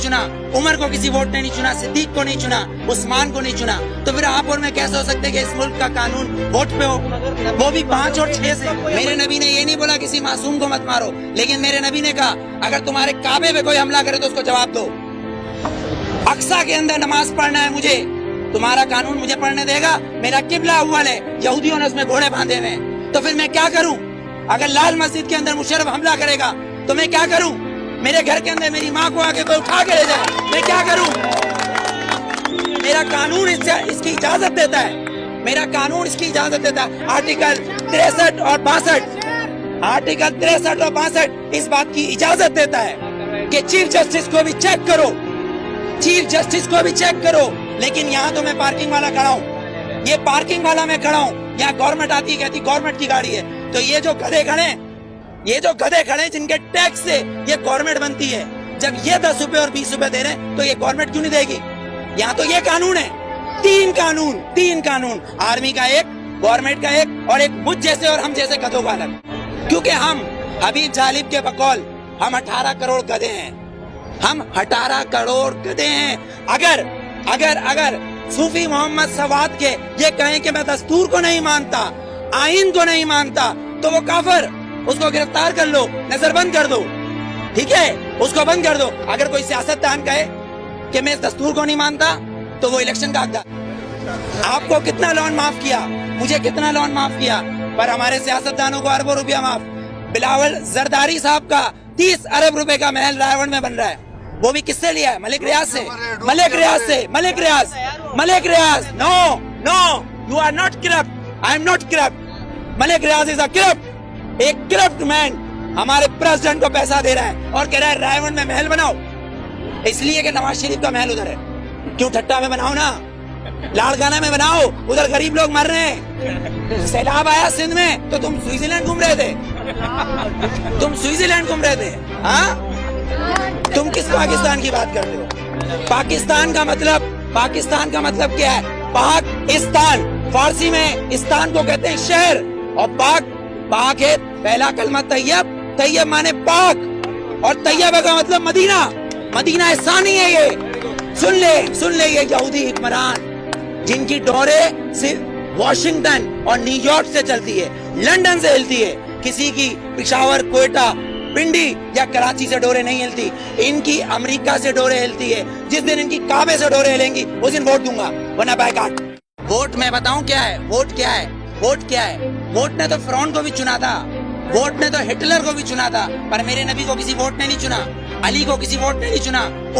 نہیں چنا, عمر کو کسی ووٹ نے نہیں چنا, صدیق کو نہیں چنا, عثمان کو نہیں چنا, تو پھر آپ اور میں کیسے ہو سکتے کہ اس ملک کا قانون ووٹ پہ ہو, وہ بھی 5 اور 6 سے. میرے نبی نے یہ نہیں بولا کسی معصوم کو مت مارو, لیکن میرے نبی نے کہا اگر تمہارے کعبے پہ کوئی حملہ کرے تو اس کو جواب دو. اقصی کے اندر نماز پڑھنا ہے مجھے, تمہارا قانون مجھے پڑھنے دے گا؟ میرا قبلہ اول ہے, یہودیوں نے اس میں گھوڑے باندھے ہوئے ہیں, تو پھر میں کیا کروں؟ اگر لال مسجد کے اندر مشرف حملہ کرے گا تو میں کیا کروں؟ میرے گھر کے اندر میری ماں کو آ کے کوئی اٹھا کے لے جائے, میں کیا کروں؟ میرا قانون اس کی اجازت دیتا ہے, میرا قانون اس کی اجازت دیتا ہے. آرٹیکل 63 اور 62, آرٹیکل 63 اور 62 اس بات کی اجازت دیتا ہے کہ چیف جسٹس کو بھی چیک کرو, چیف جسٹس کو بھی چیک کرو. لیکن یہاں تو میں پارکنگ والا کھڑا ہوں, یہ پارکنگ والا میں کھڑا ہوں, یہاں گورنمنٹ آتی کہتی گورنمنٹ کی گاڑی ہے, تو یہ جو گدھے کھڑے ہیں, یہ جو گدھے کھڑے ہیں جن کے ٹیکس سے یہ گورنمنٹ بنتی ہے, جب یہ 10 روپے اور 20 روپے دے رہے ہیں تو یہ گورنمنٹ کیوں نہیں دے گی؟ یہاں تو یہ قانون ہے, 3 قانون, آرمی کا ایک, گورنمنٹ کا ایک, اور ایک مجھ جیسے اور ہم جیسے گدھوں کا الگ. کیونکہ ہم حبیب جالب کے بقول ہم 18 کروڑ گدھے ہیں, ہم 18 کروڑ گدھے ہیں. اگر صوفی محمد سواد کے یہ کہیں کہ میں دستور کو نہیں مانتا, آئین کو نہیں مانتا, تو وہ کافر, اس کو گرفتار کر لو, نظر بند کر دو, ٹھیک ہے, اس کو بند کر دو. اگر کوئی سیاستدان کہے کہ میں اس دستور کو نہیں مانتا تو وہ الیکشن کا حقدار. آپ کو کتنا لون معاف کیا, مجھے کتنا لون معاف کیا, پر ہمارے سیاستدانوں کو اربوں روپیہ معاف. بلاول زرداری صاحب کا 30 ارب روپے کا محل رائے گنج میں بن رہا ہے, وہ بھی کس سے لیا ہے؟ ملک ریاض سے, Malik Riaz. No you are not corrupt, I am not corrupt, Malik Riaz is a corrupt. ایک کرپٹ مین ہمارے پریزیڈنٹ کو پیسہ دے رہا ہے اور کہہ رہا ہے رائے گنج میں محل بناؤ, اس لیے کہ نواز شریف کا محل ادھر ہے. کیوں ٹھٹا میں بناؤ نا, لاڑکانہ میں بناؤ, ادھر غریب لوگ مر رہے ہیں. سیلاب آیا سندھ میں تو تم سوئٹزرلینڈ گھوم رہے تھے, ہاں, تم کس پاکستان کی بات کرتے ہو؟ پاکستان کا مطلب کیا ہے؟ پاکستان, فارسی میں استان کو کہتے ہیں شہر, اور پاک ہے پہلا کلمہ طیب, طیب مانے پاک, اور طیبہ کا مطلب مدینہ ثانی ہے. یہ سن لے یہ یہودی حکمران جن کی ڈورے صرف واشنگٹن اور نیو یارک سے چلتی ہے, لندن سے ہلتی ہے, کسی کی پشاور, کوئٹہ, پنڈی یا کراچی سے ڈورے نہیں ہلتی, ان کی امریکہ سے ڈورے ہلتی ہے. جس دن ان کی کعبے سے ڈورے ہلیں گی اس دن ووٹ دوں گا, ورنہ بائیکاٹ. ووٹ میں بتاؤں کیا ہے, ووٹ کیا ہے؟ ووٹ نے تو فرعون کو بھی چنا تھا, ووٹ نے تو ہٹلر کو بھی چنا تھا, پر میرے نبی کو کسی ووٹ نے نہیں چنا, علی کو کسی ووٹ نے نہیں چنا,